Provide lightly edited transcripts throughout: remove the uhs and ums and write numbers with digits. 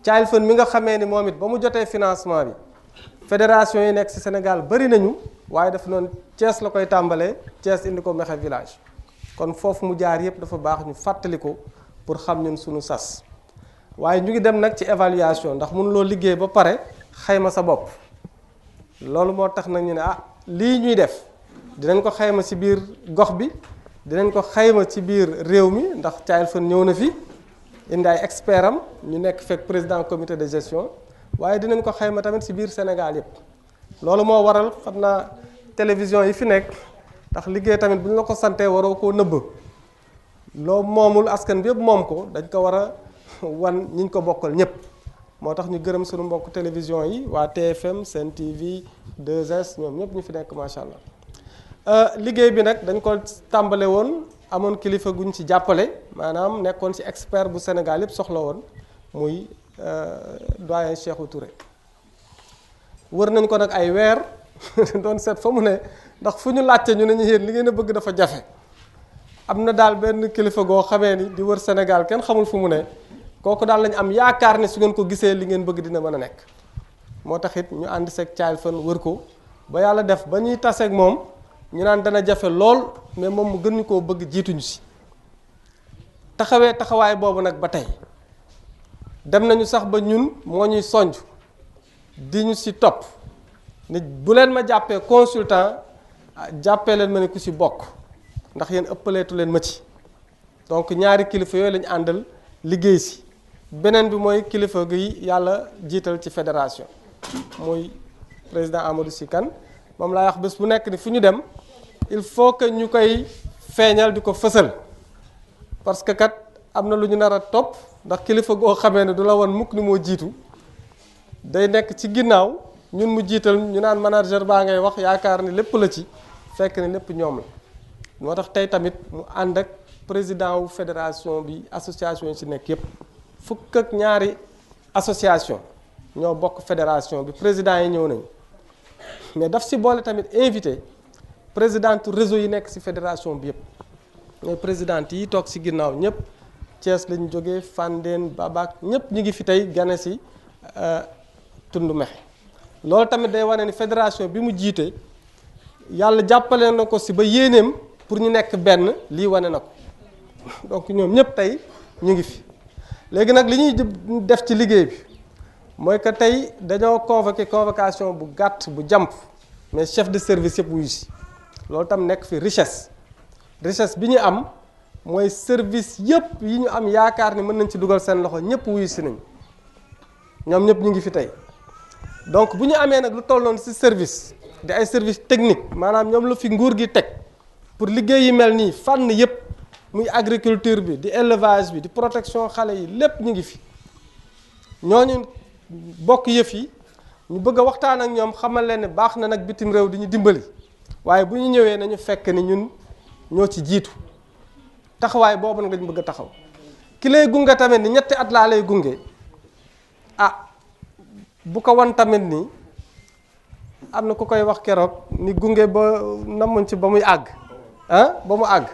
Child Fund mi nga xamee ni moom it ba mu jotee financement bi fédération yi nekk ci Sénégal bari nañu waaye dafa noonu Thiès la koy tàmbalee Thiès indi ko Mekhe village kon foofu mu jaar yépp dafa baax ñu fàttali ko pour xam ñun suñu sas waaye ñu ngi dem nag ci évaluation ndax mënuloo liggéey ba pare xayma sa bopp loolu moo tax nag ñu ne lii ñuy def dinañ ko xayma ci biir gox bi dinañ ko xayma ci biir réew mi ndax Child Fund ñëw na fi indi ay expert am ñu nekk fekk président comité de gestion waaye dinañ ko xayma tamit ci biir Sénégal yépp loolu moo waral xam naa télévision yi fi nekk ndax liggéey tamit bu ñu la ko santee waroo koo nëbb loo moomul askan bi yëpp moom ko dañ ko war a wan ñi ñu ko bokkal ñëpp moo tax ñu gërëm suñu mbokk télévision yi waa TFM Sen TV 2S ñoom ñëpp ñu fi nekk macha allah liggéey bi nag dañ ko tàmbale woon amoon kilifa guñ ci jàppale maanaam nekkoon ci expert bu Sénégal yëpp soxla woon muy doyen Cheikhou Touré wër nañ ko nag ay weer doon seet fa mu ne ndax fu ñu laajte ñu ne ñu yéen li ngeen a bëgg dafa jafe am na daal benn kilifa goo xamee ni di wër Sénégal kenn xamul fu mu ne kooku daal lañ am yaakaar ne su ngeen ko gisee li ngeen bëgg dina mën a nekk moo tax it ñu ànd seeg Child Fund wër ko ba yàlla def ba ñuy taseeg moom ñu naan dana jafe lool mais moom mu gën ñu koo bëgg jiituñu si taxawaay boobu nag ba tey dem nañu sax ba ñun moo ñuy sonj di ñu si topp nit bu leen ma jàppee consultant jàppee leen ma ne ku si bokk ndax yéen ëppaleetu leen ma ci donc ñaari kilifa yooyu lañu àndal liggéey si beneen bi mooy kilifa gi yàlla jiital ci fédération muy président Amadou Sy Kane moom laay wax bés bu nekk ni fu ñu dem il faut que ñu koy feeñal di ko fësal parce que kat am na lu ñu nar a topp ndax kilifa goo xamee ne du la woon mukk ni moo jiitu day nekk ci ginnaaw ñun mu jiital ñu naan manager baa ngay wax yaakaar ni lépp la ci fekk ni lépp ñoom la moo tax tey tamit mu ànd ak président wu fédération bi association yi ci nekk yépp fukk ak ñaari association ñoo bokk fédération bi président yi ñëw nañu mais daf si boole tamit invité présidente réseau yi nekk ci fédération bi yépp mooy présidente yi toog ci ginnaaw ñëpp Thiès lañu jógee Fandène Babac ñëpp ñu ngi fi tey gane ci tund Mekhe loolu tamit day wane ni fédération bi mu jiite yàlla jàppale na ko ci ba yéeneem pour ñu nekk benn lii wane na ko donc ñoom ñëpp tey ñu ngi fi léegi nag li ñuy def ci liggéey bi mooy que tey dañoo convocation bu gàtt bu jàmp mais chef de service yëpp wuyu si loolu tam nekk fi richesse bi ñu am mooy service yëpp yi ñu am yaakaar ni mën nañ ci dugal seen loxo ñëpp wuyu si nañ ñoom ñëpp ñu ngi fi tey donc bu ñu amee nag lu tolloon ci service di ay service technique maanaam ñoom la fi nguur gi teg pour liggéey yi mel nii fànn yëpp muy agriculture bi di élevage bi di protection xale yi lépp ñu ngi fi ñooñu bokk yëf yi ñu bëgg a waxtaan ak ñoom xamal leen ne baax na nag bitim réew di ñu dimbali waaye bu ñu ñëwee nañu fekk ni ñun ñoo ci jiitu taxawaay boobu nag lañu bëgg a taxaw ki lay gunge tamit ni ñetti at laa lay gunge bu ko wan tamit ni am na ku koy wax keroog ni gunge ba namuñ ci ba muy àgg ba mu àgg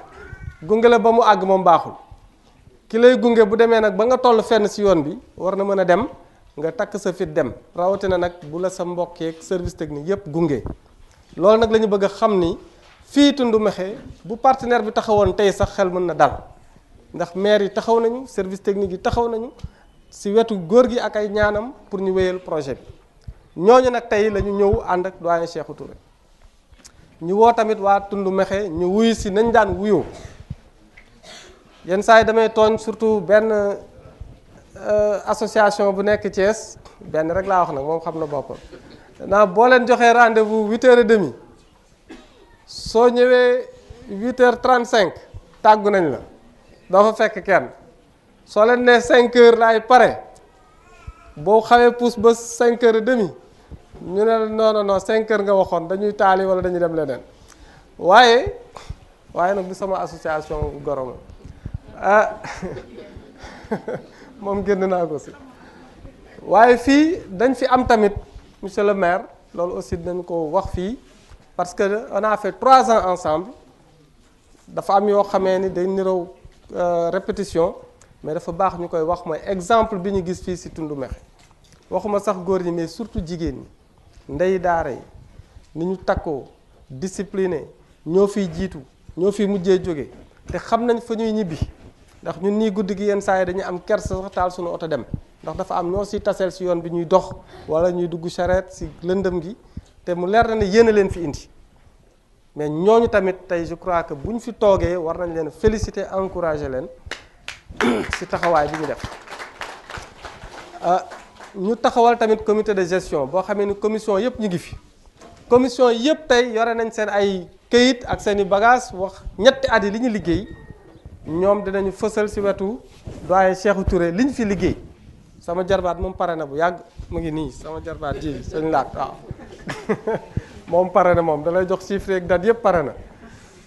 gunge la ba mu àgg moom baaxul ki lay gunge bu demee nag ba nga toll fenn ci yoon bi war na mën a dem nga takk sa fit dem rawatina nag bu la sa mbokk yeeg service technique yépp gunge loolu nag la ñu bëgg a xam ni fii tund Mekhe bu partenaire bi taxawoon tey sax xel mën na dal ndax maire yi taxaw nañu service technique yi taxaw nañu ci wetu góor gi ak ay ñaanam pour ñu wéyal projet bi ñooñu nag tey la ñu ñëw ànd ak doyen Cheikhou Touré ñu woo tamit waa tund Mekhe ñu wuyu ci nañ daan wuyoo yenn saa yi damay tooñ surtout benn association bu nekk Thiès benn rek laa wax nag moom xam na boppam naa boo leen joxee rendez-vous 8h30 soo ñëwee 8h35 tàggu nañ la doo fa fekk kenn soo leen nee 5h laay pare boo xawee pousse ba 5h30 ñu ne non 5h nga waxoon dañuy taali wala dañuy dem leneen waaye nag du sama association gorom moom génn naa ko si waaye fii dañ fi am tamit monsieur le maire loolu aussi dañ ko wax fii parce que on a fait 3 ans ensemble dafa am yoo xamee ni day nirow répétition mais dafa baax ñu koy wax mooy exemple bi ñu gis fii si Tundu Mekhe waxuma sax góor ñi mais surtout jigéen ñi ndey daara yi ni ñu takkoo discipliné ñoo fiy jiitu ñoo fiy mujjee jóge te xam nañ fa ñuy ñibbi ndax ñun nii guddi gi yenn saa yi dañuy am kersa sax taal suñu oto dem ndax dafa am ñoo si taseel si yoon bi ñuy dox wala ñuy dugg charrette si lëndëm gi te mu leer na ne yéen a leen fi indi mais ñooñu tamit tey je crois que bu ñu fi toogee war nañ leen féliciter encourager leen si taxawaay bi ñu def ñu taxawal tamit comité de gestion boo xamee ni commission yëpp ñu ngi fi commission yëpp tey yore nañ seen ay këyit ak seen i bagage wax ñetti at yi li ñu liggéey ñoom dinañu fësal si wetu doyen Cheikhou Touré li ñu fi liggéey sama jarbaat moom pare na bu yàgg mu ngi nii sama jarbaat ji sëñ laat waaw moom pare na moom da lay jox chiffre ak date yëpp pare na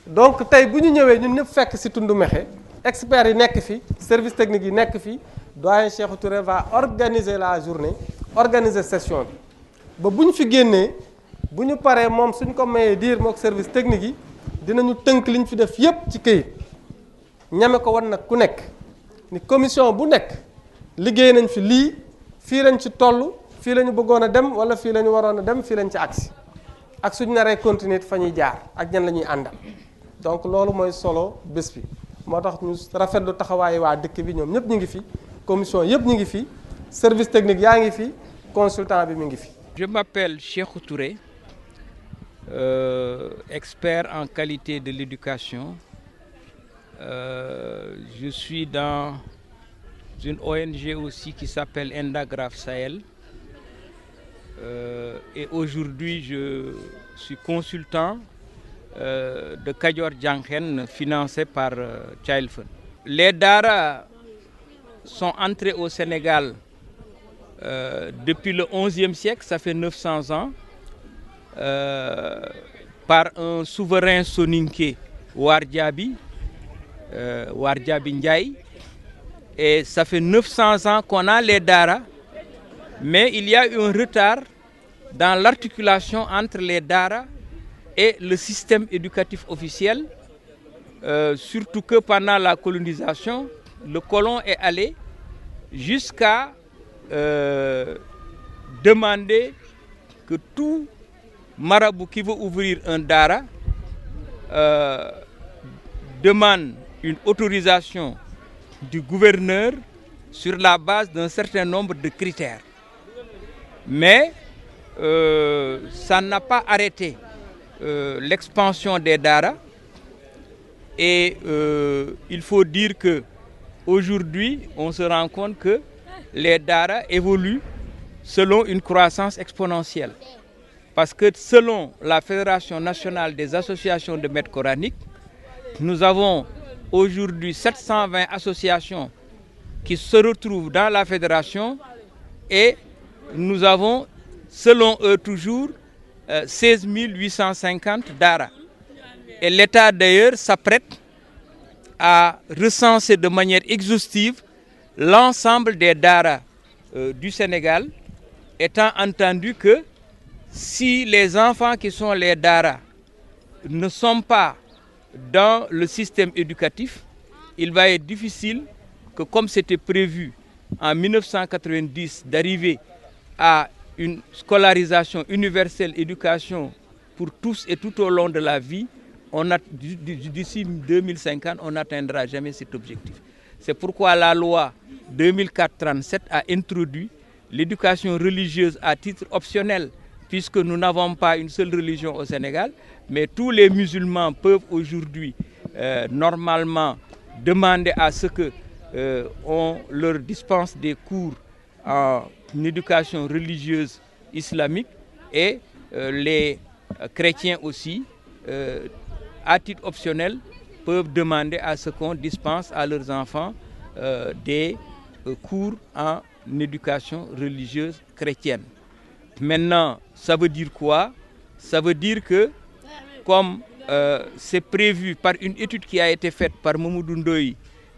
donc tey bu ñu ñëwee ñun ñëpp fekk si Tundu Mekhe experts yi nekk fi service technique yi nekk fi doyen Cheikhou Touré va organiser la journée organiser session bi ba bu ñu fi génnee bu ñu paree moom suñ ko mayee diir mook service technique yi dinañu tënk li ñu fi def yépp ci këyit ñame ko wan nag ku nekk ni commission bu nekk liggéey nañ fi lii fii lañ ci toll fii la ñu bëggoon a dem wala fii la ñu waroon a dem fii lañ ci agsi ak suñ naree continuer fa ñuy jaar ak ñan la ñuy àndal donc loolu mooy solo bés bi moo tax ñu rafetlu taxawaayu waa dëkk bi ñoom ñëpp ñu ngi fi commission yëpp ñu ngi fi service technique yaa ngi fi consultant bi mi ngi fi. Je m'appelle Cheikhou Touré, expert en qualité de l'éducation. Je suis dans une ONG aussi qui s'appelle Endagraph Sahel. Et aujourd'hui, je suis consultant de Kadior Djankhen financé par Child Fund. Les Dara sont entrés au Sénégal depuis le XIe siècle, ça fait 900 ans, par un souverain soninké, Wardjabi Ndiaye. Et ça fait 900 ans qu'on a les Dara, mais il y a eu un retard dans l'articulation entre les Dara et le système éducatif officiel, surtout que pendant la colonisation, le colon est allé jusqu'à demander que tout marabout qui veut ouvrir un Dara demande une autorisation du gouverneur sur la base d'un certain nombre de critères. Mais ça n'a pas arrêté l'expansion des Dara. Et il faut dire que aujourd'hui, on se rend compte que les Dara évoluent selon une croissance exponentielle. Parce que selon la Fédération nationale des associations de maîtres coraniques, nous avons aujourd'hui 720 associations qui se retrouvent dans la fédération et nous avons, selon eux toujours, 16 850 Dara. Et l'État d'ailleurs s'apprête à recenser de manière exhaustive l'ensemble des Dara du Sénégal, étant entendu que si les enfants qui sont les Dara ne sont pas dans le système éducatif, il va être difficile que, comme c'était prévu en 1990, d'arriver à une scolarisation universelle, éducation pour tous et tout au long de la vie. D'ici 2050, on n'atteindra jamais cet objectif. C'est pourquoi la loi 2004-37 a introduit l'éducation religieuse à titre optionnel, puisque nous n'avons pas une seule religion au Sénégal, mais tous les musulmans peuvent aujourd'hui normalement demander à ce qu'on leur dispense des cours en éducation religieuse islamique, et les chrétiens aussi, à titre optionnel, peuvent demander à ce qu'on dispense à leurs enfants des cours en éducation religieuse chrétienne. Maintenant, ça veut dire quoi? Ça veut dire que, comme c'est prévu par une étude qui a été faite par Mamoudou Ndoye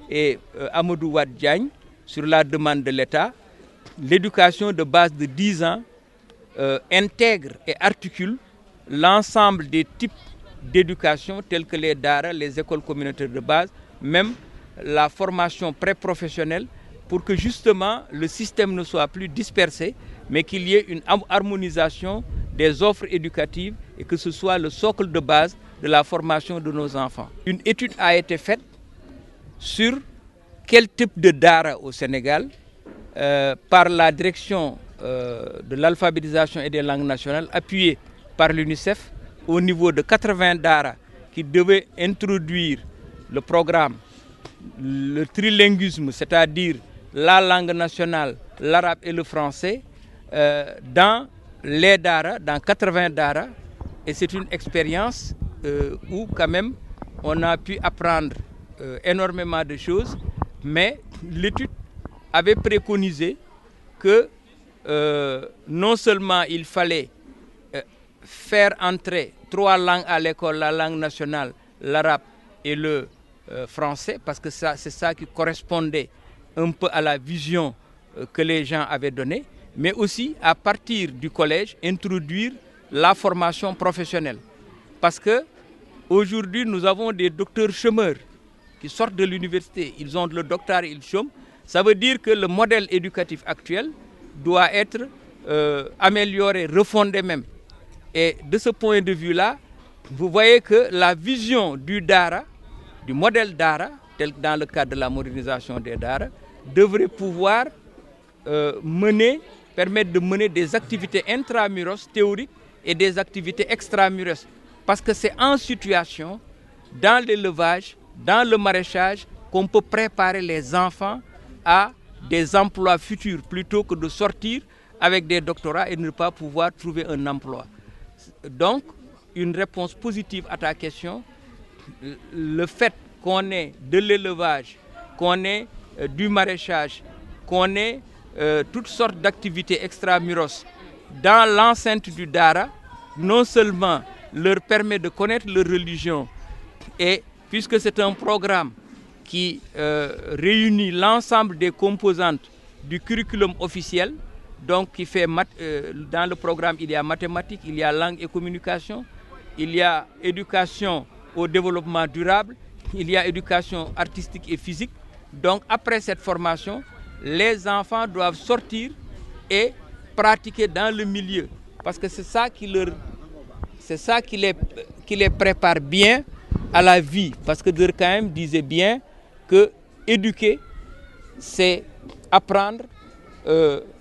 et Amadou Wade Diagne sur la demande de l'État, l'éducation de base de 10 ans intègre et articule l'ensemble des types d'éducation tels que les Dara, les écoles communautaires de base, même la formation pré-professionnelle pour que justement le système ne soit plus dispersé, mais qu'il y ait une harmonisation des offres éducatives et que ce soit le socle de base de la formation de nos enfants. Une étude a été faite sur quel type de dara au Sénégal par la direction de l'alphabétisation et des langues nationales appuyée par l'UNICEF au niveau de 80 dara qui devaient introduire le programme, le trilinguisme, c'est-à-dire la langue nationale, l'arabe et le français, dans les dara, dans 80 dara. Et c'est une expérience où quand même on a pu apprendre énormément de choses, mais l'étude avait préconisé que non seulement il fallait faire entrer 3 langues à l'école, la langue nationale, l'arabe et le français, parce que c'est ça qui correspondait un peu à la vision que les gens avaient donnée, mais aussi à partir du collège, introduire la formation professionnelle. Parce que aujourd'hui, nous avons des docteurs chômeurs qui sortent de l'université, ils ont le doctorat, ils chôment. Ça veut dire que le modèle éducatif actuel doit être amélioré, refondé même. Et de ce point de vue-là, vous voyez que la vision du Dara, du modèle Dara, tel que dans le cadre de la modernisation des Dara, devrait pouvoir permettre de mener des activités intramuros théoriques et des activités extramuros. Parce que c'est en situation, dans l'élevage, dans le maraîchage, qu'on peut préparer les enfants à des emplois futurs plutôt que de sortir avec des doctorats et ne pas pouvoir trouver un emploi. Donc, une réponse positive à ta question, le fait qu'on ait de l'élevage, qu'on ait du maraîchage, qu'on ait toutes sortes d'activités extramuros dans l'enceinte du Dara, non seulement leur permet de connaître leur religion, et puisque c'est un programme qui réunit l'ensemble des composantes du curriculum officiel, donc qui fait dans le programme il y a mathématiques, il y a langue et communication, il y a éducation au développement durable, il y a éducation artistique et physique. Donc après cette formation, les enfants doivent sortir et pratiquer dans le milieu, parce que c'est ça qui les prépare bien à la vie. Parce que Durkheim disait bien que éduquer, c'est apprendre,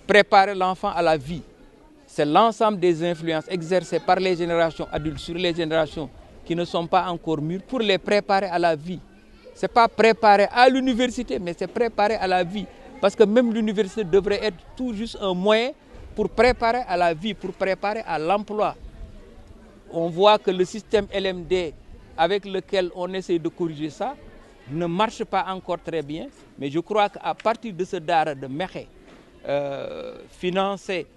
préparer l'enfant à la vie. C'est l'ensemble des influences exercées par les générations adultes sur les générations qui ne sont pas encore mûres pour les préparer à la vie. Ce n'est pas préparer à l'université, mais c'est préparer à la vie. Parce que même l'université devrait être tout juste un moyen pour préparer à la vie, pour préparer à l'emploi. On voit que le système LMD avec lequel on essaie de corriger ça ne marche pas encore très bien. Mais je crois qu'à partir de ce Dara de Mekhe, financé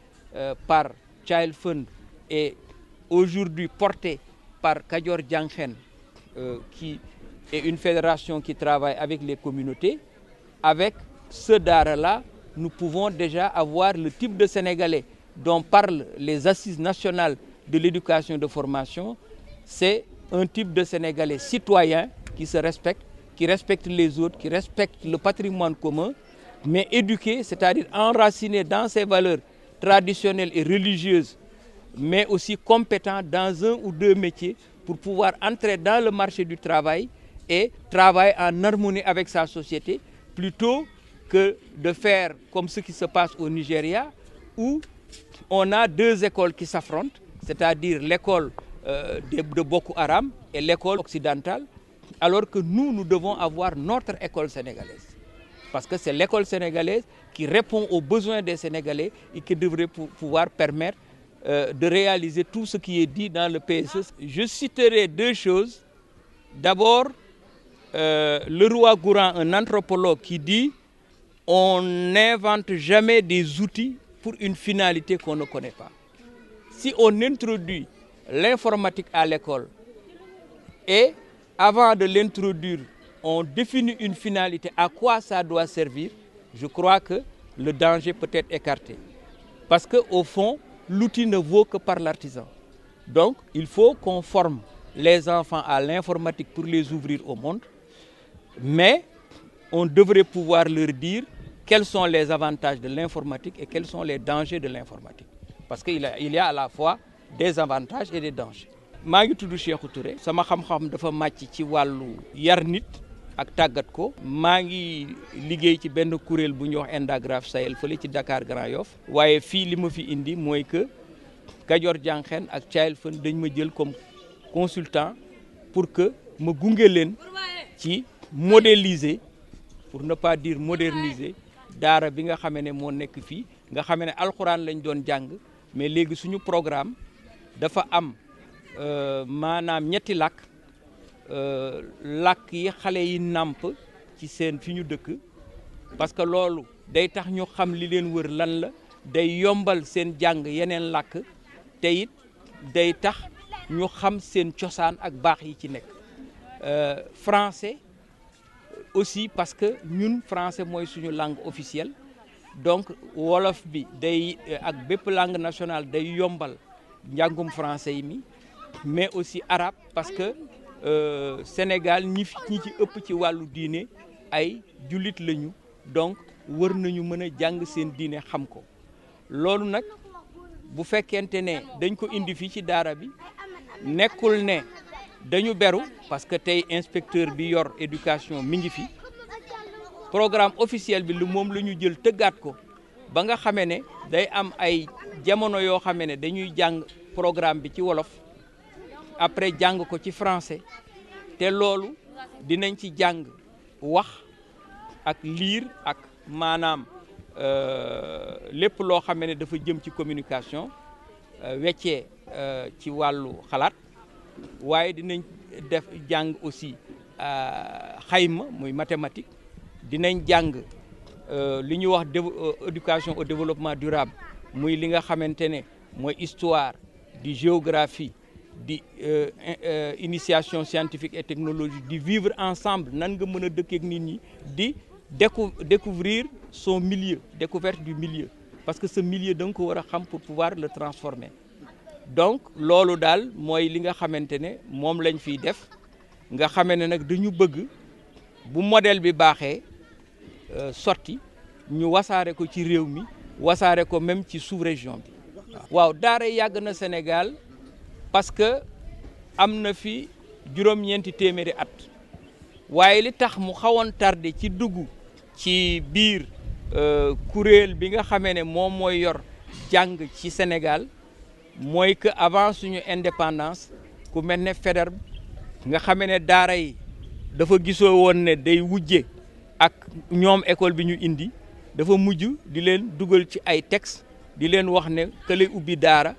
par Child Fund et aujourd'hui porté par Kadior Diankhen, qui est une fédération qui travaille avec les communautés, avec ce Dara-là, nous pouvons déjà avoir le type de Sénégalais dont parlent les assises nationales de l'éducation et de formation. C'est un type de Sénégalais citoyen qui se respecte, qui respecte les autres, qui respecte le patrimoine commun, mais éduqué, c'est-à-dire enraciné dans ses valeurs traditionnelles et religieuses, mais aussi compétent dans un ou deux métiers pour pouvoir entrer dans le marché du travail et travailler en harmonie avec sa société, plutôt que de faire comme ce qui se passe au Nigeria, où on a 2 écoles qui s'affrontent, c'est-à-dire l'école de Boko Haram et l'école occidentale, alors que nous devons avoir notre école sénégalaise. Parce que c'est l'école sénégalaise qui répond aux besoins des Sénégalais et qui devrait pouvoir permettre de réaliser tout ce qui est dit dans le PSE. Je citerai 2 choses. D'abord, le roi Gouran, un anthropologue, qui dit « On n'invente jamais des outils pour une finalité qu'on ne connaît pas ». Si on introduit l'informatique à l'école et avant de l'introduire, on définit une finalité, à quoi ça doit servir, je crois que le danger peut être écarté. Parce qu'au fond, l'outil ne vaut que par l'artisan. Donc, il faut qu'on forme les enfants à l'informatique pour les ouvrir au monde. Mais on devrait pouvoir leur dire quels sont les avantages de l'informatique et quels sont les dangers de l'informatique. Parce qu'il y a à la fois des avantages et des dangers. maa ngi tudd Cheikhou Touré sama xam-xam dafa màcc ci wàllu yar nit ak tàggat ko. maa ngi liggéey ci benn kuréel bu ñuy wax Indagraf Sahel fële ci Dakar Grand Yoff. waaye fii li ma fi indi mooy que Kajoor Jànqeen ak Child Fund dañ ma jël comme consultant pour que ma gunge leen ci modéliser pour ne pas dire moderniser daara bi nga xamee ne moo nekk fii nga xamee ne alxuraan lañ doon jàng mais léegi suñu programme dafa am maanaam ñetti làkk làkk yi xale yi nàmp ci seen fi ñu dëkk parce que loolu day tax ñu xam li leen wër lan la day yombal seen jàng yeneen làkk te it day tax ñu xam seen cosaan ak baax yi ci nekk français aussi parce que ñun français mooy suñu langue officielle donc wolof bi day ak bépp langue nationale day yombal njàngum français yi mi mais aussi arabe parce que Sénégal ñi ci ëpp ci wàllu diine ay jullit lañu donc wër nañu mën a jàng seen diine xam ko loolu nag bu fekkente ne dañ ko indi fii ci daara bi nekkul ne dañu beru parce que tey inspecteur bi yor éducation mi ngi fi programme officiel bi lu moom la ñu jël tëggaat ko ba nga xamee ne day am ay jamono yoo xamee ne dañuy jàng programme bi ci wolof après jàng ko ci français te loolu dinañ ci jàng wax ak lire ak maanaam lépp loo xamee ne dafa jëm ci communication weccee ci wàllu xalaat waaye dinañ def jàng aussi xayma muy mathématique dinañ jàng li ñuy wax éducation au développement durable muy li nga xamante ne mooy histoire di géographie di initiation scientifique et technologique di vivre ensemble nan nga mën a dëkkeek nit ñi di découvrir son milieu découverte du milieu parce que ce milieu da nga ko war a xam pour pouvoir le transformer donc loolu daal mooy li nga xamante ne moom lañ fiy def nga xamee ne nag dañu bëgg bu modèle bi baaxee sorti ñu wasaare ko ci réew mi wasaare ko même ci sous-région bi waaw daara yàgg na Sénégal parce que am na fi juróom-ñeenti téeméeri at waaye li tax mu xawoon tardé ci dugg ci biir kuréel bi nga xamee ne moom mooy yor jàng ci Sénégal mooy que avant suñu indépendance ku mel ne Faidherbe nga xamee ne daara yi dafa gisoo woon ne day wujje ak ñoom école bi ñu indi dafa mujj di leen dugal ci ay texte di leen wax ne que lay ubbi daara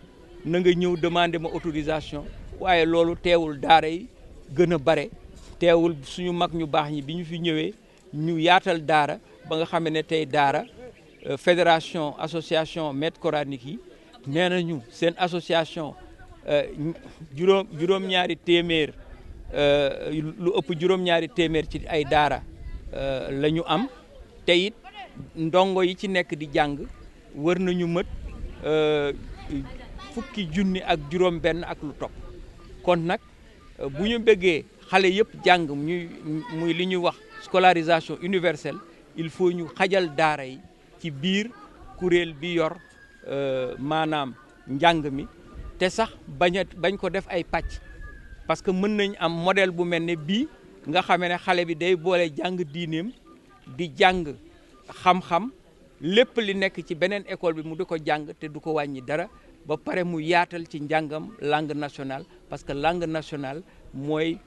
na nga ñëw demander ma autorisation waaye loolu teewul daara yi gën a bare teewul suñu mag ñu baax ñi bi ñu fi ñëwee ñu yaatal daara ba nga xam ne tey daara fédération association maîtres coraniques yi nee nañu seen association juróom-ñaari téeméer lu ëpp juróom-ñaari téeméer ci ay daara la ñu am te it ndongo yi ci nekk di jàng wër nañu mët fukki junni ak juróom benn ak lu topp kon nag bu ñu bëggee xale yëpp jàng muy li ñuy wax scolarisation universelle il faut ñu xajal daara yi ci biir kuréel bi yor maanaam njàng mi te sax bañ ko def ay pàcc parce que mën nañ am modèle bu mel ne bii nga xamee ne xale bi day boole jàng diineem di jàng xam-xam lépp li nekk ci beneen école bi mu di ko jàng te du ko wàññi dara ba pare mu yaatal ci njàngam langue nationale parce que langue nationale mooy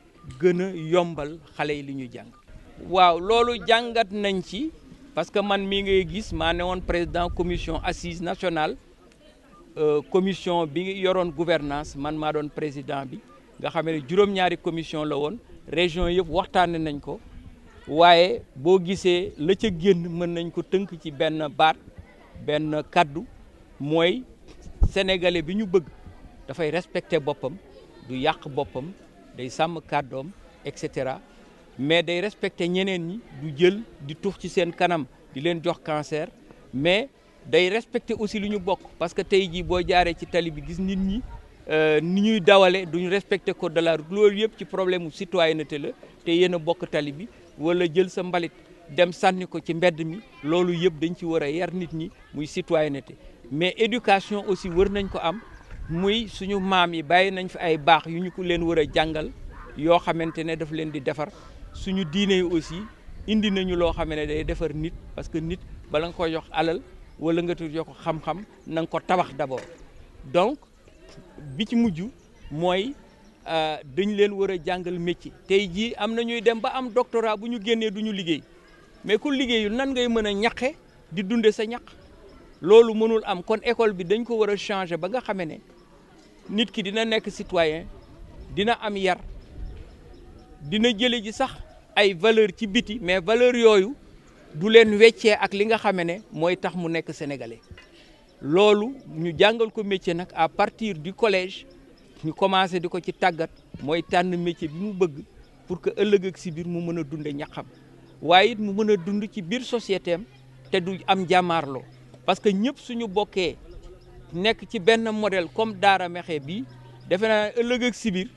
gën a yombal xale yi li ñuy jàng. waaw loolu jàngat nañ ci parce que man mii ngay gis maa ne woon président commission assise nationale commission bi yoroon gouvernance man maa doon président bi nga xam ne juróom-ñaari commission la woon région yëpp waxtaane nañ ko waaye boo gisee la ca génn mën nañ ko tënk ci benn baat benn kaddu mooy sénégalais bi ñu bëgg dafay respecter boppam du yàq boppam day sàmm kàddoom et cetera mais day respecter ñeneen ñi du jël di tux ci seen kanam di leen jox cancer mais day respecter aussi lu ñu bokk parce que tey jii boo jaaree ci tali bi gis nit ñi ni ñuy dawale duñu respecter code de la route loolu yëpp ci problème mu citoyenneté la te yéen a bokk tali bi wala jël sa mbalit dem sànni ko ci mbedd mi loolu yëpp dañ ci war a yar nit ñi muy citoyenneté mais éducation aussi war nañ ko am muy suñu maam yi bàyyi nañ fi ay baax yu ñu ko leen war a jàngal yoo xamante ne daf leen di defar suñu diine yi aussi indi nañu loo xam ne day defar nit parce que nit bala nga koy jox alal wala nga jox ko xam-xam na nga ko tabax d'abord donc bi ci mujj mooy dañ leen war a jàngal métier tey jii am na ñuy dem ba am doctorat bu ñu génnee du ñu liggéey mais ku liggéeyul nan ngay mën a ñaqe di dunde sa ñaq loolu mënul am kon école bi dañ ko war a changer ba nga xamee ne nit ki dina nekk citoyen dina am yar dina jële ji sax ay valeur ci biti mais valeur yooyu du leen weccee ak li nga xamee ne mooy tax mu nekk sénégalais loolu ñu jàngal ko métier nag à partir du collège ñu commencé di ko ci tàggat mooy tànn métier bi mu bëgg pour que ëllëg ak si biir mu mën a dunde ñaxam waaye it mu mën a dund ci biir société am te du am jàmmaarloo parce que ñëpp suñu bokkee nekk ci benn modèle comme Daara Mékhé bii defe naa ëllëg ak si biir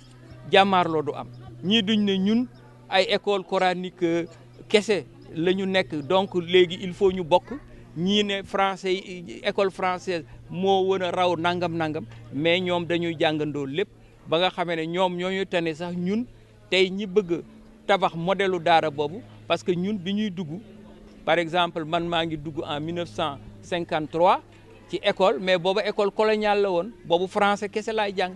jàmmaarloo du am ñii duñ ne ñun ay école coranique kese la ñu nekk donc léegi il faut ñu bokk ñii ne français école française moo wën a raw nangam mais ñoom dañuy jàngandoo lépp ba nga xamee ne ñoom ñooñu tane sax ñun tey ñi bëgg tabax modèle daara boobu parce que ñun bi ñuy dugg par exemple man maa ngi dugg en 1953 ci école mais booba école coloniale la woon boobu français kese laay jàng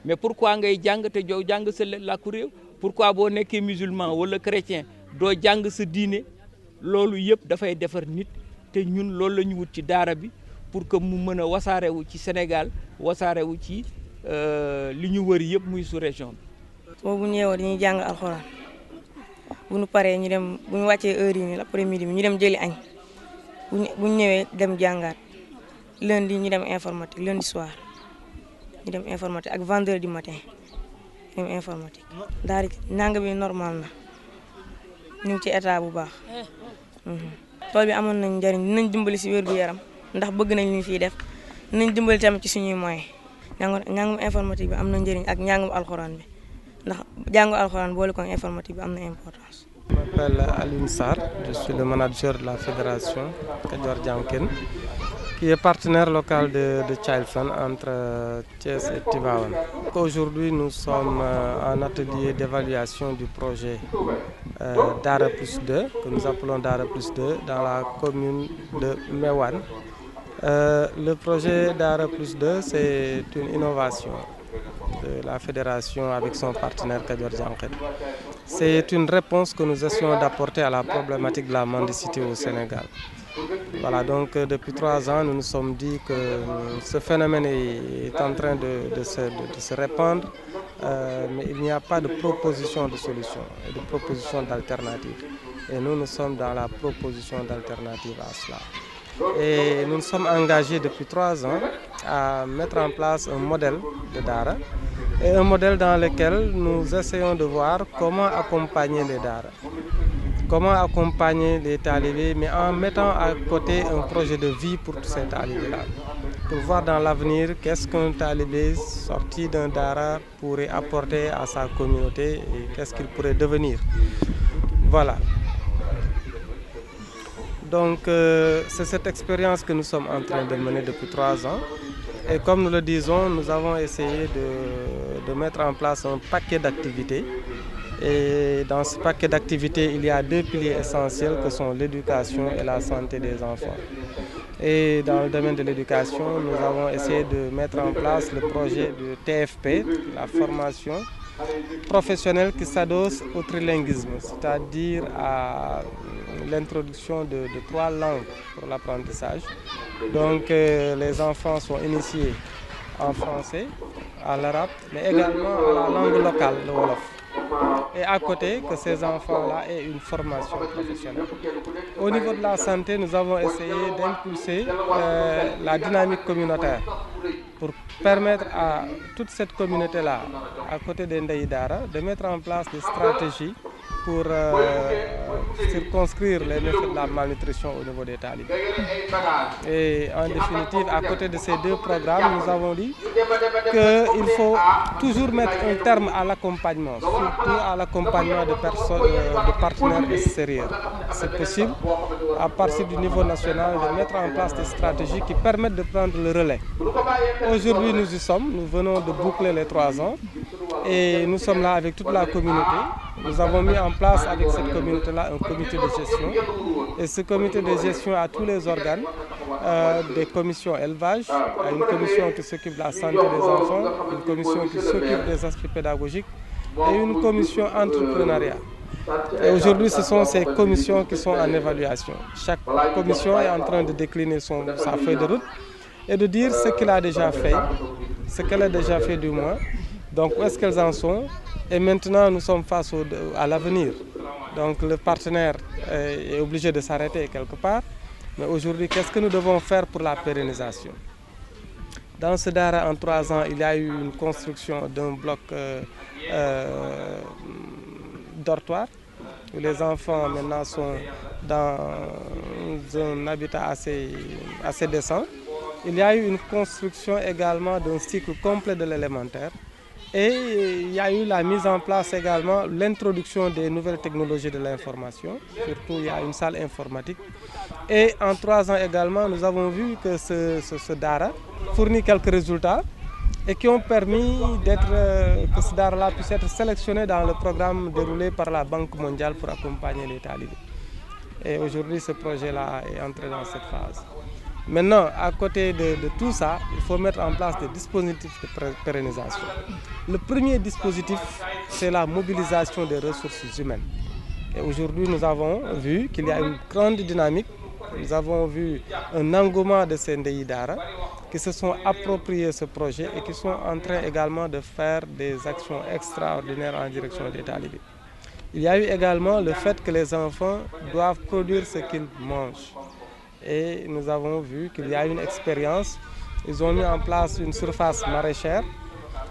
mais pourquoi ngay jàng te jow jàng sa làkku réew pourquoi boo nekkee musulman wala chrétien doo jàng sa diine loolu yëpp dafay defar nit te ñun loolu la ñu wut ci daara bi pour que mu mën a wasaarewu ci Sénégal wasaarewu ci li ñu wër yëpp muy sous région bi. boobu ñu yeewoo dañuy jàng alxuraan bu ñu paree ñu dem bu ñu wàccee heure yi nii après midi ñu dem jëli añ bu ñu ñëwee dem jàngaat lundi ñu dem informatique lundi soir ñu dem informatique ak vendredi matin ñu dem informatique. daara njàng bi normal na ñu ngi ci état bu baax. tool bi amoon nañ njëriñ dinañ dimbali si wér-gu-yaram ndax bëgg nañ li ñu fiy def dinañ dimbali tamit ci suñuy moyens njàngum informatique bi am na njëriñ ak njàngum alxuraan bi ndax jàngu alxuraan boole ko informatique bi am na importance. Je m'appelle Alioune Sarr, je suis le manager de la fédération Kadior Dianken, qui est partenaire local de Child Fund entre Thiès et Tivaouane. Aujourd'hui, nous sommes en atelier d'évaluation du projet Dara Plus 2, que nous appelons Dara Plus 2, dans la commune de Meouane. Le projet Dara Plus 2, c'est une innovation de la fédération avec son partenaire Kadior Dianken. C'est une réponse que nous essayons d'apporter à la problématique de la mendicité au Sénégal. Voilà, donc depuis 3 ans, nous nous sommes dit que ce phénomène est en train de se répandre, mais il n'y a pas de proposition de solution et de proposition d'alternative. Et nous sommes dans la proposition d'alternative à cela. Et nous nous sommes engagés depuis 3 ans à mettre en place un modèle de Dara, et un modèle dans lequel nous essayons de voir comment accompagner les Dara. Comment accompagner les talibés, mais en mettant à côté un projet de vie pour tous ces talibés-là. Pour voir dans l'avenir qu'est-ce qu'un talibé sorti d'un Dara pourrait apporter à sa communauté et qu'est-ce qu'il pourrait devenir. Voilà. Donc c'est cette expérience que nous sommes en train de mener depuis 3 ans. Et comme nous le disons, nous avons essayé de mettre en place un paquet d'activités. Et dans ce paquet d'activités, il y a 2 piliers essentiels que sont l'éducation et la santé des enfants. Et dans le domaine de l'éducation, nous avons essayé de mettre en place le projet de TFP, la formation professionnelle qui s'adosse au trilinguisme, c'est-à-dire à l'introduction de 3 langues pour l'apprentissage. Donc les enfants sont initiés en français, à l'arabe, mais également à la langue locale, le Wolof. Et à côté, que ces enfants-là aient une formation professionnelle. Au niveau de la santé, nous avons essayé d'impulser la dynamique communautaire pour permettre à toute cette communauté-là, à côté des Ndaï Dara, de mettre en place des stratégies pour circonscrire les méfaits de la malnutrition au niveau des talibés. Et en définitive, à côté de ces deux programmes, nous avons dit qu'il faut toujours mettre un terme à l'accompagnement, surtout à l'accompagnement de partenaires extérieurs. C'est possible, à partir du niveau national, de mettre en place des stratégies qui permettent de prendre le relais. Aujourd'hui, nous y sommes, nous venons de boucler les 3 ans et nous sommes là avec toute la communauté. Nous avons mis en place avec cette communauté-là un comité de gestion et ce comité de gestion a tous les organes, des commissions élevage, une commission qui s'occupe de la santé des enfants, une commission qui s'occupe des aspects pédagogiques et une commission entrepreneuriat. Et aujourd'hui, ce sont ces commissions qui sont en évaluation. Chaque commission est en train de décliner sa feuille de route et de dire ce qu'elle a déjà fait, ce qu'elle a déjà fait du moins, donc où est-ce qu'elles en sont. Et maintenant, nous sommes face à l'avenir. Donc le partenaire est obligé de s'arrêter quelque part. Mais aujourd'hui, qu'est-ce que nous devons faire pour la pérennisation? Dans ce Dara, en 3 ans, il y a eu une construction d'un bloc dortoir, où les enfants maintenant sont dans un habitat assez décent. Il y a eu une construction également d'un cycle complet de l'élémentaire. Et il y a eu la mise en place également, l'introduction des nouvelles technologies de l'information. Surtout, il y a une salle informatique. Et en 3 ans également, nous avons vu que ce Dara fournit quelques résultats et qui ont permis que ce Dara-là puisse être sélectionné dans le programme déroulé par la Banque mondiale pour accompagner les talibés. Et aujourd'hui, ce projet-là est entré dans cette phase. Maintenant, à côté de tout ça, il faut mettre en place des dispositifs de pérennisation. Le premier dispositif, c'est la mobilisation des ressources humaines. Et aujourd'hui, nous avons vu qu'il y a une grande dynamique. Nous avons vu un engouement de ces Ndeyi Dara qui se sont appropriés ce projet et qui sont en train également de faire des actions extraordinaires en direction des talibés. Il y a eu également le fait que les enfants doivent produire ce qu'ils mangent. Et nous avons vu qu'il y a une expérience. Ils ont mis en place une surface maraîchère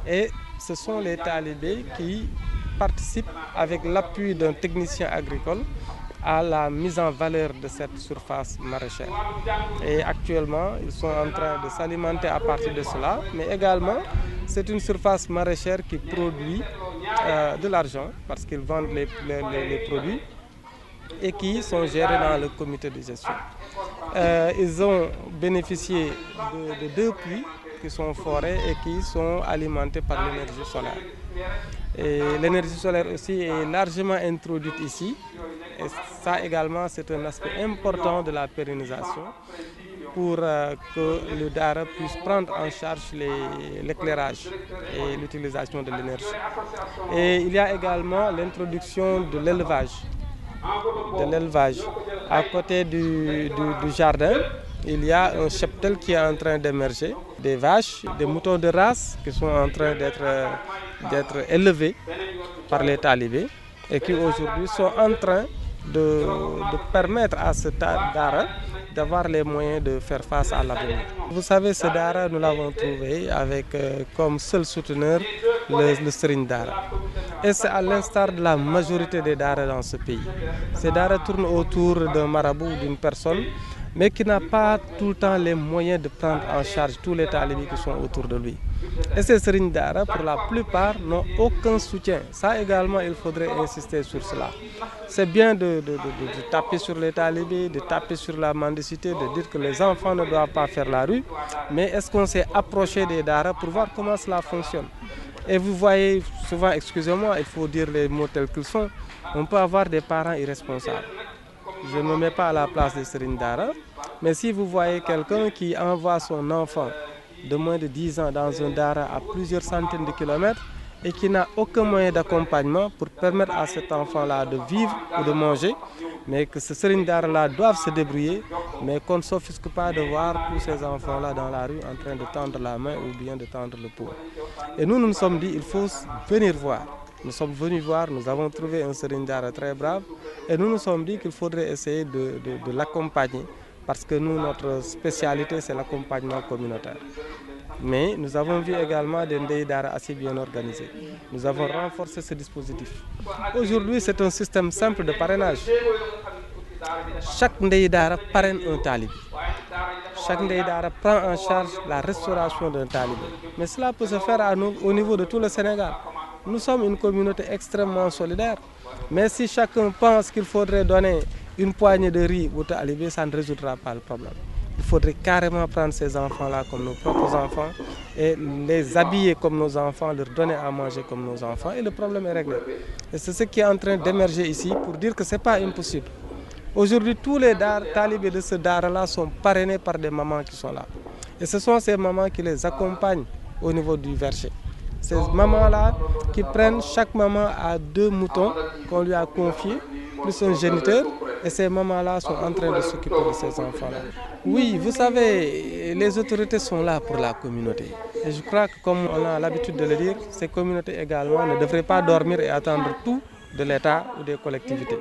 et ce sont les talibés qui participent avec l'appui d'un technicien agricole à la mise en valeur de cette surface maraîchère. Et actuellement, ils sont en train de s'alimenter à partir de cela, mais également, c'est une surface maraîchère qui produit de l'argent parce qu'ils vendent les produits et qui sont gérés dans le comité de gestion. Ils ont bénéficié de 2 puits qui sont forés et qui sont alimentés par l'énergie solaire. Et l'énergie solaire aussi est largement introduite ici. Et ça également, c'est un aspect important de la pérennisation pour que le Dara puisse prendre en charge l'éclairage et l'utilisation de l'énergie. Et il y a également l'introduction de l'élevage. À côté du jardin, il y a un cheptel qui est en train d'émerger, des vaches, des moutons de race qui sont en train d'être élevés par les talibés et qui aujourd'hui sont en train de permettre à ce Dara d'avoir les moyens de faire face à l'avenir. Vous savez, ce Dara, nous l'avons trouvé avec comme seul souteneur le Serigne Dara. Et c'est à l'instar de la majorité des Dara dans ce pays. Ces Dara tournent autour d'un marabout ou d'une personne, mais qui n'a pas tout le temps les moyens de prendre en charge tous les talibés qui sont autour de lui. Et ces Serigne Dara, pour la plupart, n'ont aucun soutien. Ça également, il faudrait insister sur cela. C'est bien de taper sur les talibés, de taper sur la mendicité, de dire que les enfants ne doivent pas faire la rue, mais est-ce qu'on s'est approché des Dara pour voir comment cela fonctionne? Et vous voyez souvent, excusez-moi, il faut dire les mots tels qu'ils sont, on peut avoir des parents irresponsables. Je ne me mets pas à la place des Serigne Dara, mais si vous voyez quelqu'un qui envoie son enfant de moins de 10 ans dans un Dara à plusieurs centaines de kilomètres et qui n'a aucun moyen d'accompagnement pour permettre à cet enfant-là de vivre ou de manger, mais que ce Serigne Dara-là doivent se débrouiller, mais qu'on ne s'offusque pas de voir tous ces enfants-là dans la rue en train de tendre la main ou bien de tendre le pouls. Et nous nous sommes dit, il faut venir voir. Nous sommes venus voir, nous avons trouvé un Serigne Dara très brave et nous nous sommes dit qu'il faudrait essayer de l'accompagner parce que nous, notre spécialité, c'est l'accompagnement communautaire. Mais nous avons vu également des Ndeyi Dara assez bien organisés. Nous avons renforcé ce dispositif. Aujourd'hui, c'est un système simple de parrainage. chaque ndey daara parraine un talibé. Chaque ndey daara prend en charge la restauration d'un talibé. Mais cela peut se faire au niveau de tout le Sénégal. Nous sommes une communauté extrêmement solidaire. Mais si chacun pense qu'il faudrait donner une poignée de riz au talibé, ça ne résoudra pas le problème. Il faudrait carrément prendre ces enfants-là comme nos propres enfants et les habiller comme nos enfants, leur donner à manger comme nos enfants et le problème est réglé. Et c'est ce qui est en train d'émerger ici pour dire que ce n'est pas impossible. Aujourd'hui, tous les talibés de ce dara-là sont parrainés par des mamans qui sont là. Et ce sont ces mamans qui les accompagnent au niveau du verger. Ces mamans-là qui prennent, chaque maman a 2 moutons qu'on lui a confiés, plus un géniteur, et ces mamans-là sont en train de s'occuper de ces enfants-là. Oui, vous savez, les autorités sont là pour la communauté. Et je crois que, comme on a l'habitude de le dire, ces communautés également ne devraient pas dormir et attendre tout de l'État ou des collectivités.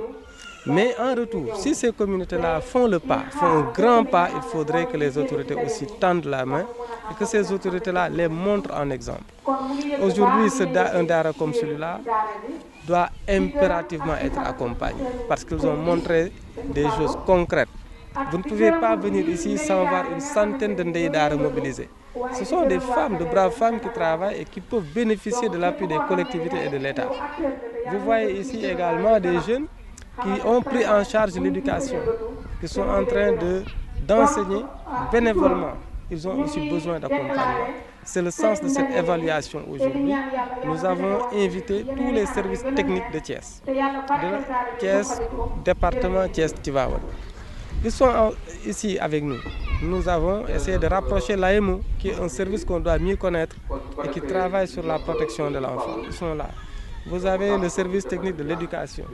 Mais en retour, si ces communautés-là font le pas, font un grand pas, il faudrait que les autorités aussi tendent la main et que ces autorités-là les montrent en exemple. Aujourd'hui, un dara comme celui-là doit impérativement être accompagné parce qu'ils ont montré des choses concrètes. Vous ne pouvez pas venir ici sans voir une centaine de ndey dara mobilisés. Ce sont des femmes, de braves femmes qui travaillent et qui peuvent bénéficier de l'appui des collectivités et de l'État. Vous voyez ici également des jeunes qui ont pris en charge l'éducation, qui sont en train d'enseigner bénévolement. Ils ont aussi besoin d'accompagnement. C'est le sens de cette évaluation aujourd'hui. Nous avons invité tous les services techniques de Thiès, département Thiès-Tivaouane. Ils sont ici avec nous. Nous avons essayé de rapprocher l'AMO, qui est un service qu'on doit mieux connaître et qui travaille sur la protection de l'enfant. Ils sont là. Vous avez le service technique de l'éducation.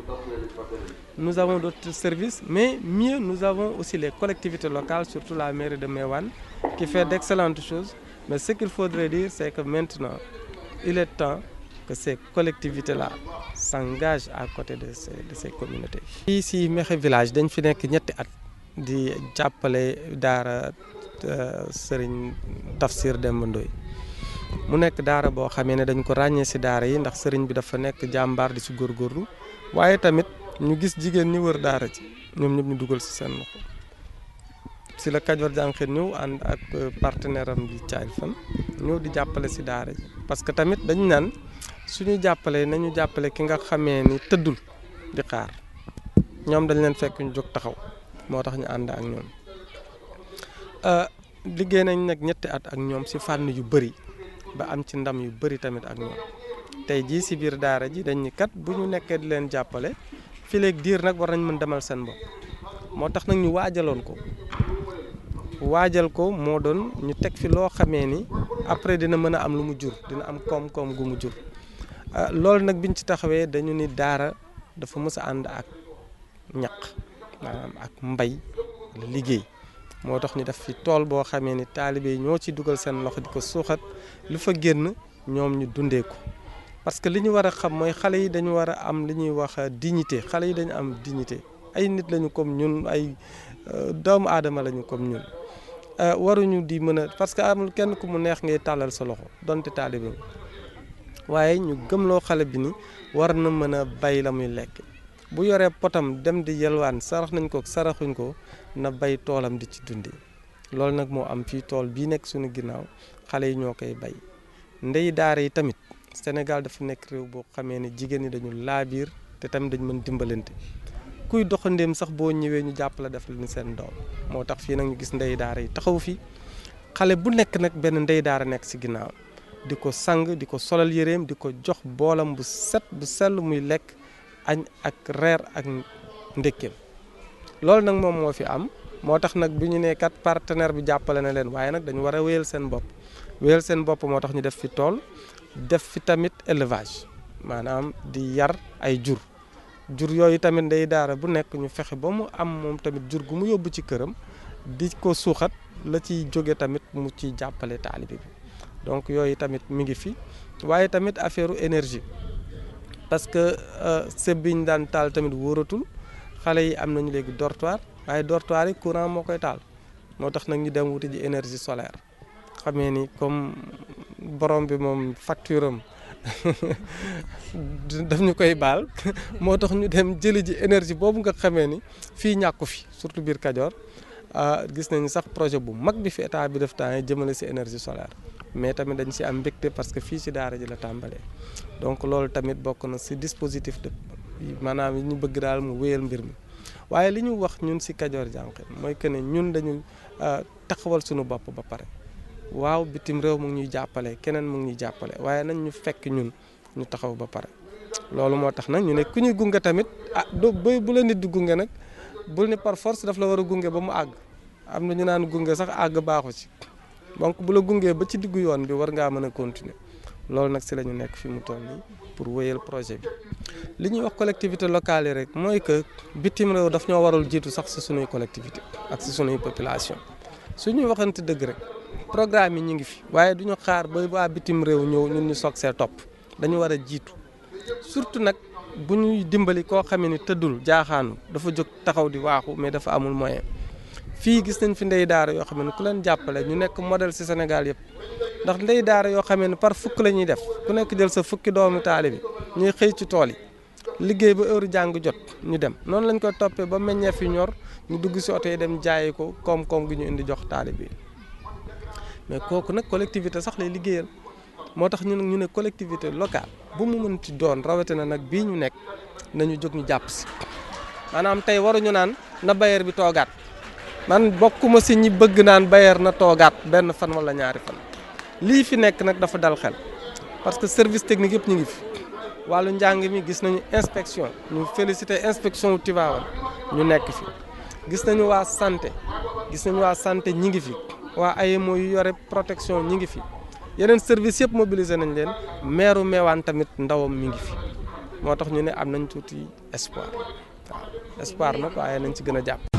Nous avons d'autres services, mais mieux, nous avons aussi les collectivités locales, surtout la mairie de Mewan, qui fait d'excellentes choses. Mais ce qu'il faudrait dire, c'est que maintenant, il est temps que ces collectivités-là s'engagent à côté de ces communautés. Ici, Mekhe Village, dañ fi nekk ñetti at di jàppale daara Serigne Tafsir Demba Ndoye. Mu nekk daara boo xamee ne dañ ko ràññee ci daara yi ndax sëriñ bi dafa nekk jàmbaar di ci góorgóorlu waaye tamit ñu gis jigéen ñi wër daara ci ñoom ñëpp ñu dugal ci seen loxo ci la Kajoor Jànqeen ñëw ànd ak partenaire am di Thiagne Fan ñëw di jàppale ci daara ji parce que tamit dañu naan suñu jàppalee nañu jàppale ki nga xamee ni tëddul di xaar ñoom dañ leen fekk ñu jóg taxaw moo tax ñu ànd ak ñoom liggéey nañ nag ñetti at ak ñoom ci fànn yu bëri ba am ci ndam yu bëri tamit ak ñoom tey jii ci biir daara ji dañ ni kat bu ñu nekkee di leen jàppale fii léegi diir nag war nañ mën demal seen bopp moo tax nag ñu waajaloon ko waajal ko moo doon ñu teg fi loo xamee ni après dina mën a am lu mu jur dina am koom-koom gu mu jur loolu nag biñ ci taxawee dañu ni daara dafa mës a ànd ak ñaq maanaam ak mbay wala liggéey moo tax ñu def fi tool boo xamee ni taalibe yi ñoo ci dugal seen loxo di ko suuxat lu fa génn ñoom ñu dundee ko parce que li ñu war a xam mooy xale yi dañu war a am li ñuy wax dignité xale yi dañu am dignité ay nit lañu comme ñun ay doomu aadama lañu comme ñun waruñu di mën a parce que amul kenn ku mu neex ngay tàllal sa loxo donte taalibe waaye ñu gëmloo xale bi ni war na mën a bay la muy lekk bu yoree potam dem di yelwaan sarax nañ ko saraxuñ ko na bay toolam di ci dundi loolu nag moo am fii tool bii nekk suñu ginnaaw xale yi ñoo koy bay ndey daara yi tamit Sénégal dafa nekk réew boo xamee ne jigéen ñi dañu laabiir te tamit dañu mën dimbalante kuy doxandéem sax boo ñëwee ñu jàppale def la ni seen doom moo tax fii nag ñu gis ndey daara yi taxaw fi xale bu nekk nag benn ndey daara nekk ci ginnaaw di ko sang di ko solal yëreem di ko jox boolam bu set bu sell muy lekk añ ak reer ak ndékkeem loolu nag moom moo fi am moo tax nag bi ñu ne kat partenaire bi jàppale na leen waaye nag dañu war a wéyal seen bopp moo tax ñu def fi tool def fi tamit élevage maanaam di yar ay jur yooyu tamit ndey daara bu nekk ñu fexe ba mu am moom tamit jur gu mu yóbbu ci këram di ko suuxat la ciy jóge tamit mu ciy jàppale taalibe bi donc yooyu tamit mi ngi fi waaye tamit affaire énergie parce que sëb bi ñu daan taal tamit wóoratul xale yi am nañu léegi dortoir waaye dortoir yi courant moo koy taal moo tax nag ñu dem wuti ji énergie solaire xamee ni comme borom bi moom facture am daf ñu koy baal moo tax ñu dem jëli ji énergie boobu nga xamee ni fii ñàkku fi surtout biir Kajoor gis nañu sax projet bu mag bi fi état bi def temps yi jëmale si énergie solaire mais tamit dañ si am mbégte parce que fii si daara ji la tàmbalee donc loolu tamit bokk na si dispositif de maanaam yi ñu bëgg daal mu wéyal mbir mi waaye li ñu wax ñun si Kajoor Jànq mooy que ne ñun dañu taxawal suñu bopp ba pare waaw bitim réew mu ngi ñuy jàppale keneen mu ngi ñuy jàppale waaye nañ ñu fekk ñun ñu taxaw ba pare loolu moo tax nag ñu ne ku ñuy gunge tamit bu la nit di gunge nag bul ne par force daf la war a gunge ba mu àgg am na ñu naan gunge sax àgg baaxu ci donc bu la gungee ba ci diggu yoon bi war ngaa mën a continuer loolu nag si la ñu nekk fi mu toll nii pour wéyal projet bi. li ñuy wax collectivité locale yi rek mooy que bitim réew daf ñoo warul jiitu sax si sunuy collectivité ak si sunuy population suñuy waxante dëgg rek programme yi ñu ngi fi waaye duñu xaar ba waa bitim réew ñëw ñun ñu soog see topp dañu war a jiitu surtout nag bu ñuy dimbali koo xamee ni tëddul jaaxaanu dafa jóg taxaw di waaxu mais dafa amul moyen fii gis nañ fi ndey daara yoo xam ne ku leen jàppale ñu nekk modèle si Sénégal yëpp ndax ndey daara yoo xam ne par fukk la ñuy def ku nekk jël sa fukki doomu taalibe bi ñuy xëy ci tool yi liggéey ba heure jàng jot ñu dem noonu lañ ko toppee ba meññeef yi ñor ñu dugg si oto yi dem jaayi ko koom-koom gi ñu indi jox taalibe bi mais kooku nag collectivité sax lay liggéeyal moo tax ñu ne collectivité locale bu mu mënti doon rawatina nag bii ñu nekk nañu jóg ñu jàpp si maanaam tey waruñu naan na bailleur bi toogaat man bokkuma si ñi bëgg naan bailleur na toogaat benn fan wala ñaari fan lii fi nekk nag dafa dal xel parce que service technique yëpp ñu ngi fi wàllu njàng mi gis nañu inspection ñu félicité inspection wu Tivaouane ñu nekk fi gis nañu waa santé ñi ngi fi waa AEMO yu yore protection ñi ngi fi yeneen service yëpp mobilisé nañ leen maire Meewaan tamit ndawam mi ngi fi moo tax ñu ne am nañ tuuti espoir waaw espoir nag waaye nañ ci gën a jàpp.